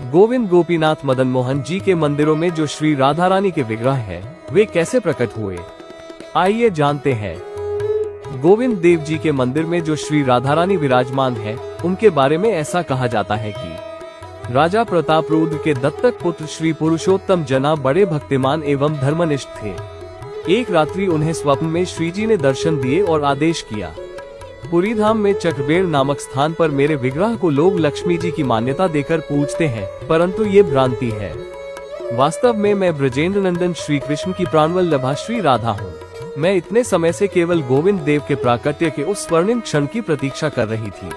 गोविंद गोपीनाथ मदन मोहन जी के मंदिरों में जो श्री राधा रानी के विग्रह हैं, वे कैसे प्रकट हुए, आइए जानते हैं। गोविंद देव जी के मंदिर में जो श्री राधा रानी विराजमान है, उनके बारे में ऐसा कहा जाता है कि राजा प्रतापरुद्र के दत्तक पुत्र श्री पुरुषोत्तम जना बड़े भक्तिमान एवं धर्मनिष्ठ थे। एक रात्रि उन्हें स्वप्न में श्री जी ने दर्शन दिए और आदेश किया, पुरी धाम में चक्रबेड़ नामक स्थान पर मेरे विग्रह को लोग लक्ष्मी जी की मान्यता देकर पूजते हैं, परंतु ये भ्रांति है। वास्तव में मैं ब्रजेंद्र नंदन श्री कृष्ण की प्राणवल्लभा श्री राधा हूँ। मैं इतने समय से केवल गोविंद देव के प्राकट्य के उस स्वर्णिम क्षण की प्रतीक्षा कर रही थी।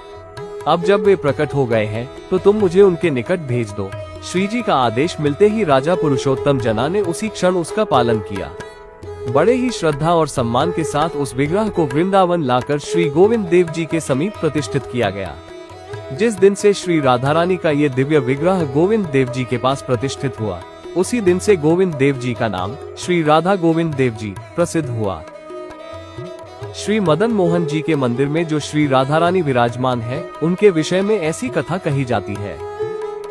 अब जब वे प्रकट हो गए हैं, तो तुम मुझे उनके निकट भेज दो। श्री जी का आदेश मिलते ही राजा पुरुषोत्तम जना ने उसी क्षण उसका पालन किया। बड़े ही श्रद्धा और सम्मान के साथ उस विग्रह को वृंदावन लाकर श्री गोविंद देव जी के समीप प्रतिष्ठित किया गया। जिस दिन से श्री राधा रानी का ये दिव्य विग्रह गोविंद देव जी के पास प्रतिष्ठित हुआ, उसी दिन से गोविंद देव जी का नाम श्री राधा गोविंद देव जी प्रसिद्ध हुआ। श्री मदन मोहन जी के मंदिर में जो श्री राधा रानी विराजमान है, उनके विषय में ऐसी कथा कही जाती है।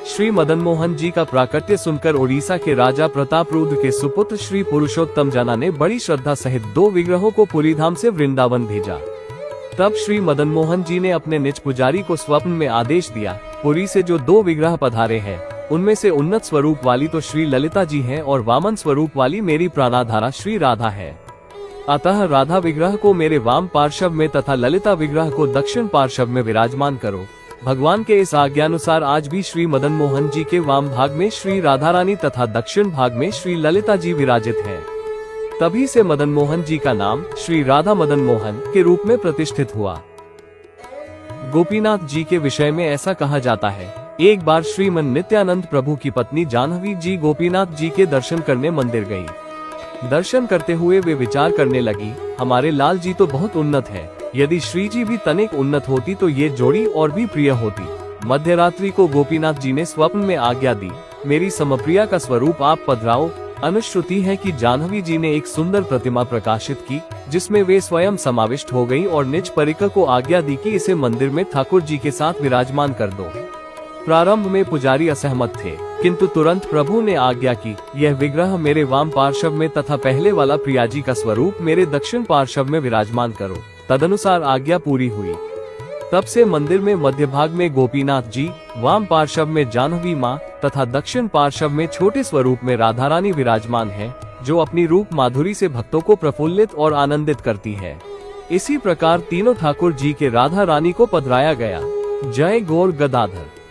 श्री मदन मोहन जी का प्राकट्य सुनकर उड़ीसा के राजा प्रतापरुद्र के सुपुत्र श्री पुरुषोत्तम जना ने बड़ी श्रद्धा सहित 2 विग्रहों को पुरी धाम से वृंदावन भेजा। तब श्री मदन मोहन जी ने अपने निज पुजारी को स्वप्न में आदेश दिया, पुरी से जो 2 विग्रह पधारे हैं, उनमें से उन्नत स्वरूप वाली तो श्री ललिता जी हैं और वामन स्वरूप वाली मेरी प्राणाधारा श्री राधा है। अतः राधा विग्रह को मेरे वाम पार्श्व में तथा ललिता विग्रह को दक्षिण पार्श्व में विराजमान करो। भगवान के इस आज्ञानुसार आज भी श्री मदन मोहन जी के वाम भाग में श्री राधा रानी तथा दक्षिण भाग में श्री ललिता जी विराजित हैं। तभी से मदन मोहन जी का नाम श्री राधा मदन मोहन के रूप में प्रतिष्ठित हुआ। गोपीनाथ जी के विषय में ऐसा कहा जाता है, एक बार श्रीमन नित्यानंद प्रभु की पत्नी जाह्नवी जी गोपीनाथ जी के दर्शन करने मंदिर गयी। दर्शन करते हुए वे विचार करने लगी, हमारे लाल जी तो बहुत उन्नत है, यदि श्री जी भी तनिक उन्नत होती तो ये जोड़ी और भी प्रिय होती। मध्यरात्रि को गोपीनाथ जी ने स्वप्न में आज्ञा दी, मेरी समप्रिया का स्वरूप आप पधराओ। अनुश्रुति है कि जाह्नवी जी ने एक सुंदर प्रतिमा प्रकाशित की, जिसमें वे स्वयं समाविष्ट हो गयी और निज परिकर को आज्ञा दी कि इसे मंदिर में ठाकुर जी के साथ विराजमान कर दो। प्रारंभ में पुजारी असहमत थे, किंतु तुरंत प्रभु ने आज्ञा की, यह विग्रह मेरे वाम पार्श्व में तथा पहले वाला प्रिया जी का स्वरूप मेरे दक्षिण पार्श्व में विराजमान करो। तदनुसार आज्ञा पूरी हुई। तब से मंदिर में मध्य भाग में गोपीनाथ जी, वाम पार्श्व में जाह्नवी माँ तथा दक्षिण पार्श्व में छोटे स्वरूप में राधा रानी विराजमान है, जो अपनी रूप माधुरी से भक्तों को प्रफुल्लित और आनंदित करती है। इसी प्रकार तीनों ठाकुर जी के राधा रानी को पधराया गया। जय गौर गदाधर।